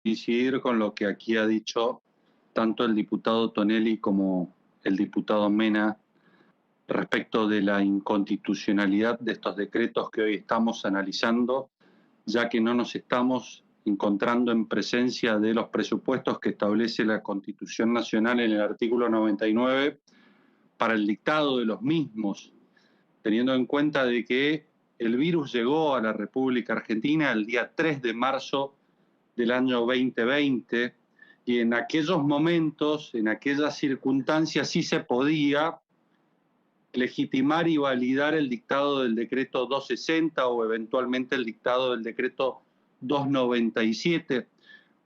coincidir con lo que aquí ha dicho tanto el diputado Tonelli como el diputado Mena respecto de la inconstitucionalidad de estos decretos que hoy estamos analizando, ya que no nos estamos encontrando en presencia de los presupuestos que establece la Constitución Nacional en el artículo 99 para el dictado de los mismos, teniendo en cuenta de que el virus llegó a la República Argentina el día 3 de marzo del año 2020, y en aquellos momentos, en aquellas circunstancias, sí se podía legitimar y validar el dictado del decreto 260 o eventualmente el dictado del decreto 297,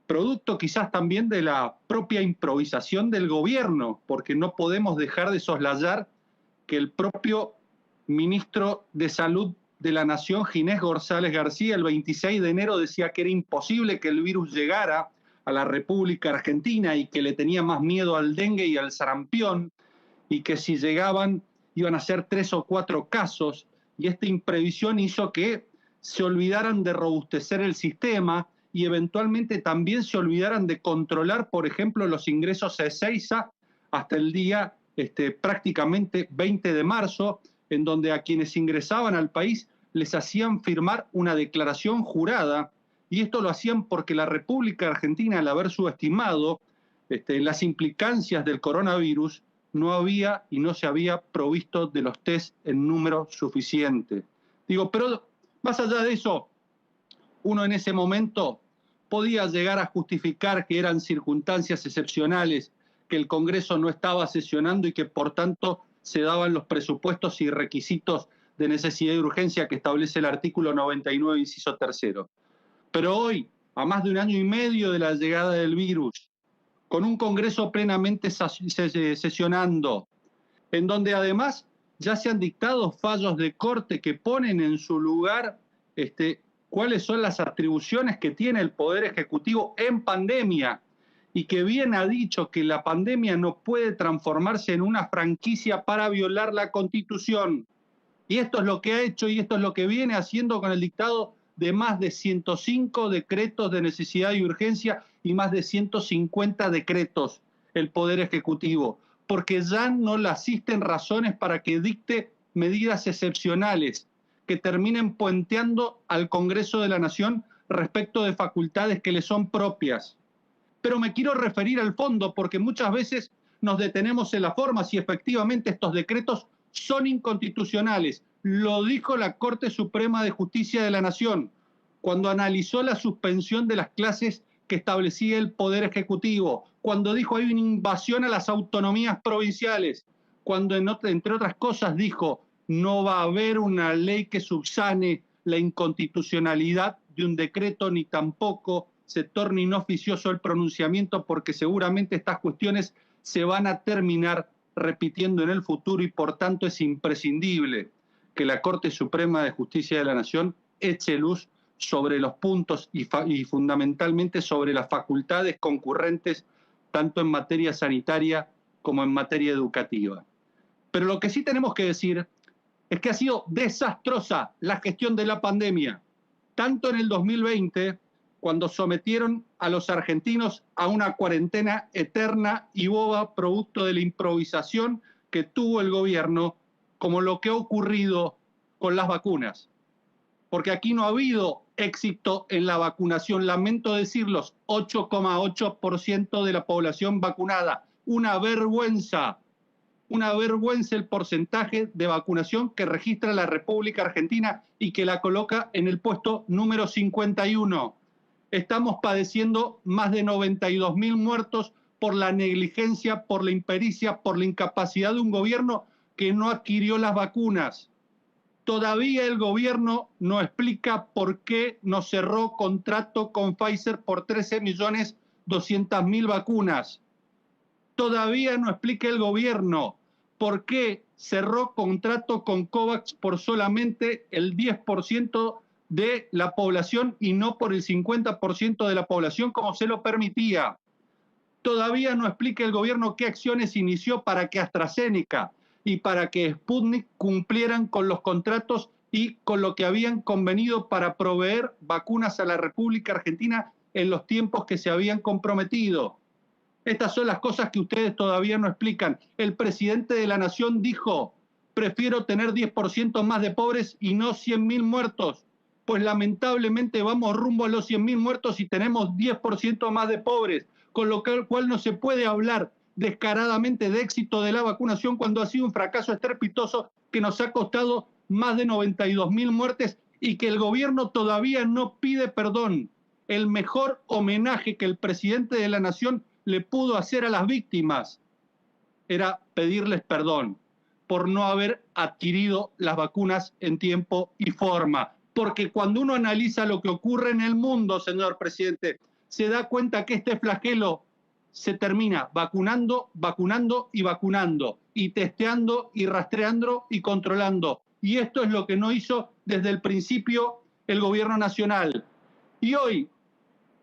producto quizás también de la propia improvisación del gobierno, porque no podemos dejar de soslayar que el propio ministro de Salud de la Nación, Ginés González García, el 26 de enero decía que era imposible que el virus llegara a la República Argentina y que le tenía más miedo al dengue y al sarampión, y que si llegaban iban a ser 3 o 4 casos, y esta imprevisión hizo que se olvidaran de robustecer el sistema y eventualmente también se olvidaran de controlar, por ejemplo, los ingresos a Ezeiza hasta el día prácticamente 20 de marzo, en donde a quienes ingresaban al país les hacían firmar una declaración jurada, y esto lo hacían porque la República Argentina, al haber subestimado las implicancias del coronavirus, no había y no se había provisto de los test en número suficiente. Digo, pero más allá de eso, uno en ese momento podía llegar a justificar que eran circunstancias excepcionales, que el Congreso no estaba sesionando y que por tanto se daban los presupuestos y requisitos de necesidad y urgencia que establece el artículo 99, inciso tercero. Pero hoy, a más de un año y medio de la llegada del virus, con un Congreso plenamente sesionando, en donde además ya se han dictado fallos de corte que ponen en su lugar cuáles son las atribuciones que tiene el Poder Ejecutivo en pandemia, y que bien ha dicho que la pandemia no puede transformarse en una franquicia para violar la Constitución. Y esto es lo que ha hecho y esto es lo que viene haciendo con el dictado de más de 105 decretos de necesidad y urgencia y más de 150 decretos el Poder Ejecutivo, porque ya no le asisten razones para que dicte medidas excepcionales que terminen puenteando al Congreso de la Nación respecto de facultades que le son propias. Pero me quiero referir al fondo, porque muchas veces nos detenemos en la forma si efectivamente estos decretos son inconstitucionales. Lo dijo la Corte Suprema de Justicia de la Nación cuando analizó la suspensión de las clases que establecía el Poder Ejecutivo, cuando dijo hay una invasión a las autonomías provinciales, cuando entre otras cosas dijo no va a haber una ley que subsane la inconstitucionalidad de un decreto ni tampoco se torne inoficioso el pronunciamiento, porque seguramente estas cuestiones se van a terminar repitiendo en el futuro y por tanto es imprescindible que la Corte Suprema de Justicia de la Nación eche luz sobre los puntos y fundamentalmente sobre las facultades concurrentes tanto en materia sanitaria como en materia educativa. Pero lo que sí tenemos que decir es que ha sido desastrosa la gestión de la pandemia, tanto en el 2020, cuando sometieron a los argentinos a una cuarentena eterna y boba producto de la improvisación que tuvo el gobierno, como lo que ha ocurrido con las vacunas. Porque aquí no ha habido éxito en la vacunación. Lamento decirlo, 8,8% de la población vacunada. Una vergüenza el porcentaje de vacunación que registra la República Argentina y que la coloca en el puesto número 51. Estamos padeciendo más de 92.000 muertos por la negligencia, por la impericia, por la incapacidad de un gobierno que no adquirió las vacunas. Todavía el gobierno no explica por qué no cerró contrato con Pfizer por 13.200.000 vacunas. Todavía no explica el gobierno por qué cerró contrato con COVAX por solamente el 10% de la población y no por el 50% de la población como se lo permitía. Todavía no explica el gobierno qué acciones inició para que AstraZeneca y para que Sputnik cumplieran con los contratos y con lo que habían convenido para proveer vacunas a la República Argentina en los tiempos que se habían comprometido. Estas son las cosas que ustedes todavía no explican. El presidente de la Nación dijo: prefiero tener 10% más de pobres y no 100.000 muertos. Pues lamentablemente vamos rumbo a los 100.000 muertos y tenemos 10% más de pobres, con lo cual no se puede hablar descaradamente de éxito de la vacunación cuando ha sido un fracaso estrepitoso que nos ha costado más de 92.000 muertes y que el gobierno todavía no pide perdón. El mejor homenaje que el presidente de la Nación le pudo hacer a las víctimas era pedirles perdón por no haber adquirido las vacunas en tiempo y forma. Porque cuando uno analiza lo que ocurre en el mundo, señor presidente, se da cuenta que este flagelo se termina vacunando, vacunando y vacunando, y testeando y rastreando y controlando. Y esto es lo que no hizo desde el principio el gobierno nacional. Y hoy,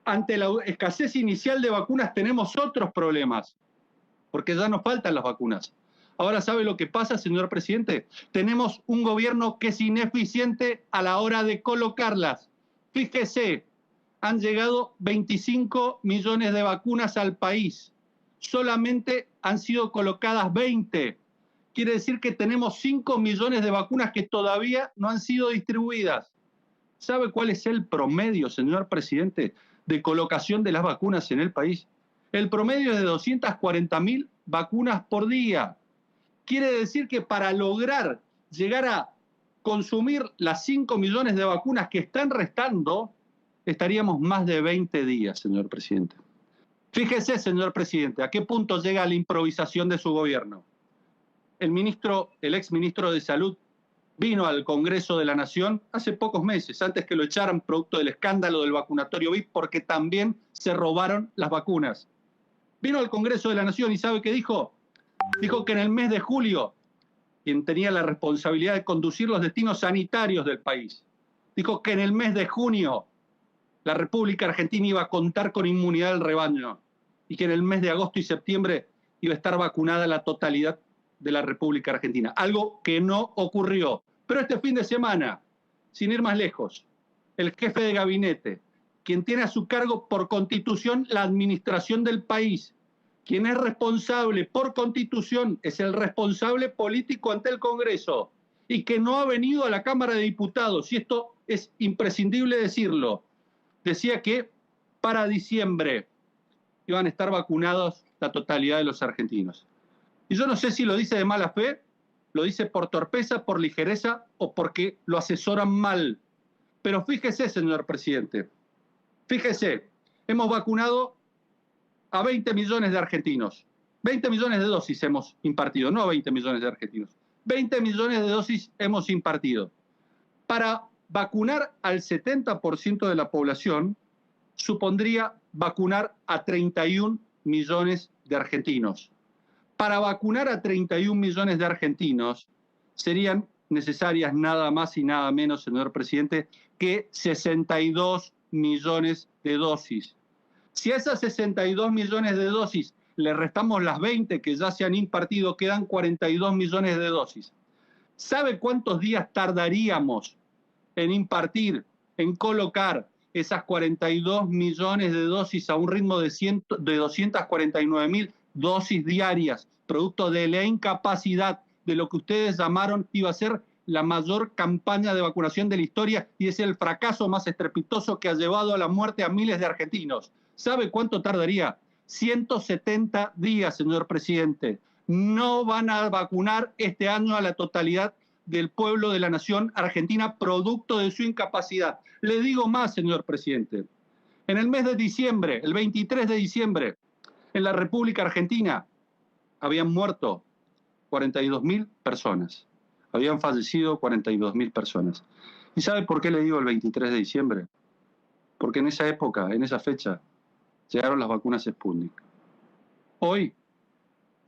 ante la escasez inicial de vacunas, tenemos otros problemas, porque ya nos faltan las vacunas. Ahora, ¿sabe lo que pasa, señor presidente? Tenemos un gobierno que es ineficiente a la hora de colocarlas. Fíjese, han llegado 25 millones de vacunas al país. Solamente han sido colocadas 20. Quiere decir que tenemos 5 millones de vacunas que todavía no han sido distribuidas. ¿Sabe cuál es el promedio, señor presidente, de colocación de las vacunas en el país? El promedio es de 240.000 vacunas por día. Quiere decir que para lograr llegar a consumir las 5 millones de vacunas que están restando, estaríamos más de 20 días, señor presidente. Fíjese, señor presidente, a qué punto llega la improvisación de su gobierno. El exministro de Salud vino al Congreso de la Nación hace pocos meses, antes que lo echaran producto del escándalo del vacunatorio VIP, porque también se robaron las vacunas. Vino al Congreso de la Nación y ¿sabe qué dijo? Dijo que en el mes de julio, quien tenía la responsabilidad de conducir los destinos sanitarios del país, dijo que en el mes de junio la República Argentina iba a contar con inmunidad del rebaño y que en el mes de agosto y septiembre iba a estar vacunada la totalidad de la República Argentina, algo que no ocurrió. Pero este fin de semana, sin ir más lejos, el jefe de gabinete, quien tiene a su cargo por constitución la administración del país, quien es responsable por constitución, es el responsable político ante el Congreso y que no ha venido a la Cámara de Diputados, y esto es imprescindible decirlo, decía que para diciembre iban a estar vacunados la totalidad de los argentinos. Y yo no sé si lo dice de mala fe, lo dice por torpeza, por ligereza o porque lo asesoran mal. Pero fíjese, señor presidente, fíjese, hemos vacunado a 20 millones de argentinos. 20 millones de dosis hemos impartido, no 20 millones de argentinos. 20 millones de dosis hemos impartido. Para vacunar al 70% de la población, supondría vacunar a 31 millones de argentinos. Para vacunar a 31 millones de argentinos serían necesarias nada más y nada menos, señor presidente, que 62 millones de dosis. Si a esas 62 millones de dosis le restamos las 20 que ya se han impartido, quedan 42 millones de dosis. ¿Sabe cuántos días tardaríamos en impartir, en colocar esas 42 millones de dosis a un ritmo de 249.000 dosis diarias, producto de la incapacidad de lo que ustedes llamaron iba a ser la mayor campaña de vacunación de la historia y es el fracaso más estrepitoso que ha llevado a la muerte a miles de argentinos? ¿Sabe cuánto tardaría? 170 días, señor presidente. No van a vacunar este año a la totalidad del pueblo de la nación argentina, producto de su incapacidad. Le digo más, señor presidente. En el mes de diciembre, el 23 de diciembre, en la República Argentina habían muerto 42.000 personas. Habían fallecido 42.000 personas. ¿Y sabe por qué le digo el 23 de diciembre? Porque en esa época, en esa fecha, llegaron las vacunas Sputnik. Hoy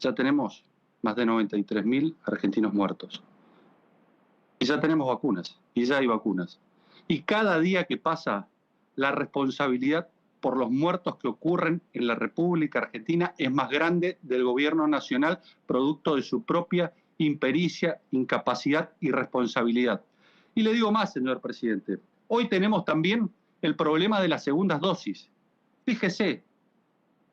ya tenemos más de 93.000 argentinos muertos. Y ya tenemos vacunas, y ya hay vacunas. Y cada día que pasa, la responsabilidad por los muertos que ocurren en la República Argentina es más grande del gobierno nacional, producto de su propia impericia, incapacidad y responsabilidad. Y le digo más, señor presidente, hoy tenemos también el problema de las segundas dosis. Fíjese,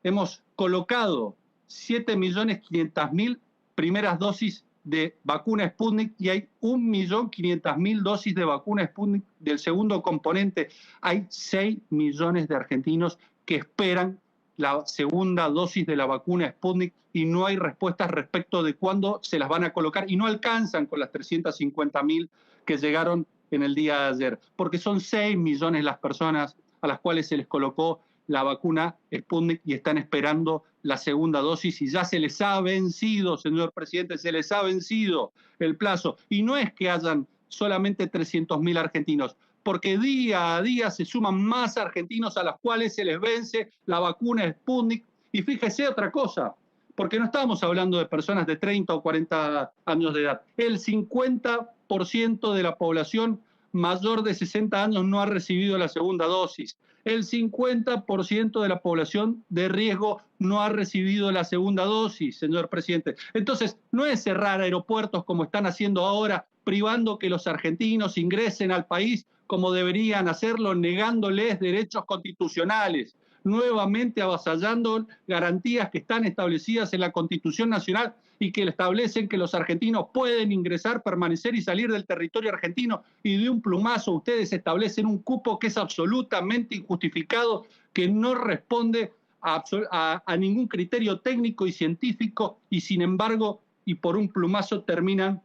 hemos colocado 7.500.000 primeras dosis de vacuna Sputnik y hay 1.500.000 dosis de vacuna Sputnik del segundo componente. Hay 6 millones de argentinos que esperan la segunda dosis de la vacuna Sputnik y no hay respuestas respecto de cuándo se las van a colocar y no alcanzan con las 350.000 que llegaron en el día de ayer, porque son 6 millones las personas a las cuales se les colocó la vacuna Sputnik y están esperando la segunda dosis y ya se les ha vencido, señor presidente, se les ha vencido el plazo. Y no es que hayan solamente 300.000 argentinos, porque día a día se suman más argentinos a los cuales se les vence la vacuna Sputnik. Y fíjese otra cosa, porque no estamos hablando de personas de 30 o 40 años de edad. El 50% de la población mayor de 60 años no ha recibido la segunda dosis. El 50% de la población de riesgo no ha recibido la segunda dosis, señor presidente. Entonces, no es cerrar aeropuertos como están haciendo ahora, privando que los argentinos ingresen al país como deberían hacerlo, negándoles derechos constitucionales, nuevamente avasallando garantías que están establecidas en la Constitución Nacional y que establecen que los argentinos pueden ingresar, permanecer y salir del territorio argentino, y de un plumazo ustedes establecen un cupo que es absolutamente injustificado, que no responde a ningún criterio técnico y científico, y sin embargo, y por un plumazo terminan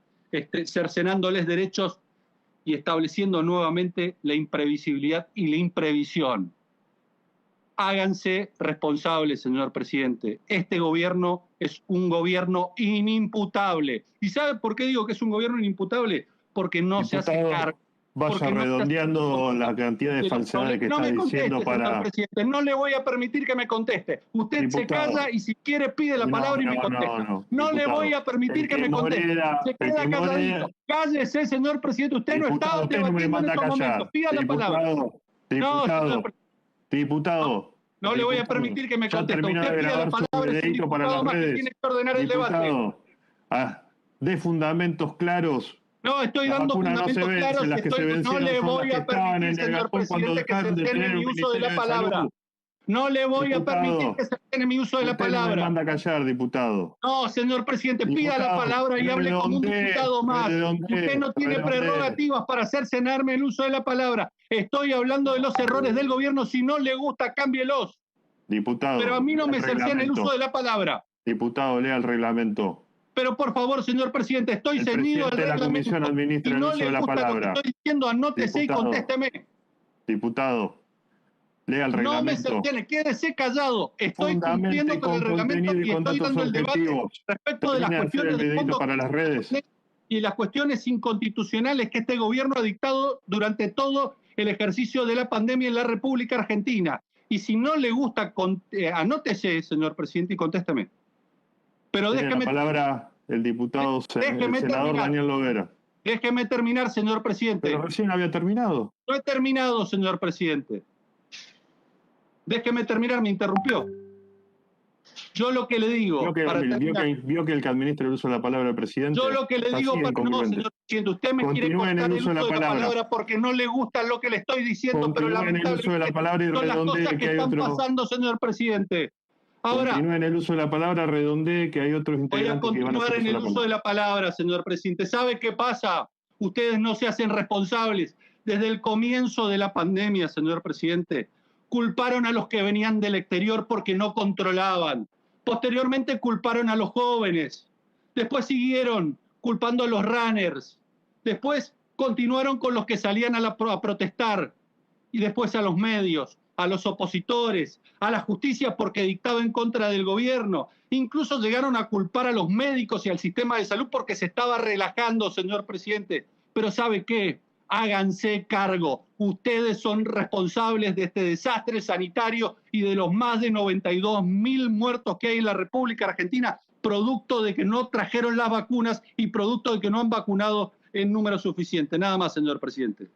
cercenándoles derechos y estableciendo nuevamente la imprevisibilidad y la imprevisión. Háganse responsables, señor presidente. Este gobierno es un gobierno inimputable. ¿Y sabe por qué digo que es un gobierno inimputable? Porque no se hace cargo. Vaya redondeando la cantidad de falsedades que está diciendo para... Señor presidente, no le voy a permitir que me conteste. Usted diputado, se calla y si quiere pide la palabra y me contesta. No le voy a permitir que me conteste. Se queda calladito. Cállese, señor presidente. Usted no está debatiendo en estos momentos. Pida la palabra. Diputado. No le voy a permitir que me conteste. Usted pida la palabra, es el diputado más que tiene que ordenar el debate. De fundamentos claros. No, estoy dando fundamentos claros y no le voy a permitir, señor presidente, que se detenga mi uso de la palabra. No le voy a permitir que se detenga mi uso de la palabra. Me manda a callar, diputado. No, señor presidente, pida la palabra y hable como un diputado más. Usted no tiene prerrogativas para hacer cenarme el uso de la palabra. Estoy hablando de los errores del gobierno. Si no le gusta, cámbielos. Diputado. Pero a mí no me cercen el uso de la palabra. Diputado, lea el reglamento. Pero por favor, señor presidente, estoy ceñido al reglamento. La comisión administra el uso de la palabra. Lo que estoy diciendo, anótese y contésteme. Diputado, lea el reglamento. No me cercene, quédese callado. Estoy cumpliendo con el reglamento y estoy dando el debate respecto de las cuestiones de fondo para las redes y las cuestiones inconstitucionales que este gobierno ha dictado durante todo el ejercicio de la pandemia en la República Argentina. Y si no le gusta, anótese, señor presidente, y contésteme. Pero déjeme... la palabra el diputado, el senador terminar. Daniel Lovera. Déjeme terminar, señor presidente. Pero recién había terminado. No he terminado, señor presidente. Déjeme terminar, me interrumpió. Yo lo que le digo... Vio que el que administra el uso de la palabra el presidente... Yo lo que le digo... No, señor presidente, usted me quiere cortar el uso de la palabra porque no le gusta lo que le estoy diciendo, pero lamentablemente son las cosas que están pasando, señor presidente. Ahora, continúe en el uso de la palabra, redondee que hay otros integrantes que van a continuar en el uso de la palabra, señor presidente. ¿Sabe qué pasa? Ustedes no se hacen responsables. Desde el comienzo de la pandemia, señor presidente, culparon a los que venían del exterior porque no controlaban. Posteriormente culparon a los jóvenes. Después siguieron culpando a los runners. Después continuaron con los que salían a protestar. Y después a los medios, a los opositores, a la justicia porque dictaba en contra del gobierno. Incluso llegaron a culpar a los médicos y al sistema de salud porque se estaba relajando, señor presidente. Pero ¿sabe qué? Háganse cargo. Ustedes son responsables de este desastre sanitario y de los más de 92.000 muertos que hay en la República Argentina, producto de que no trajeron las vacunas y producto de que no han vacunado en número suficiente. Nada más, señor presidente.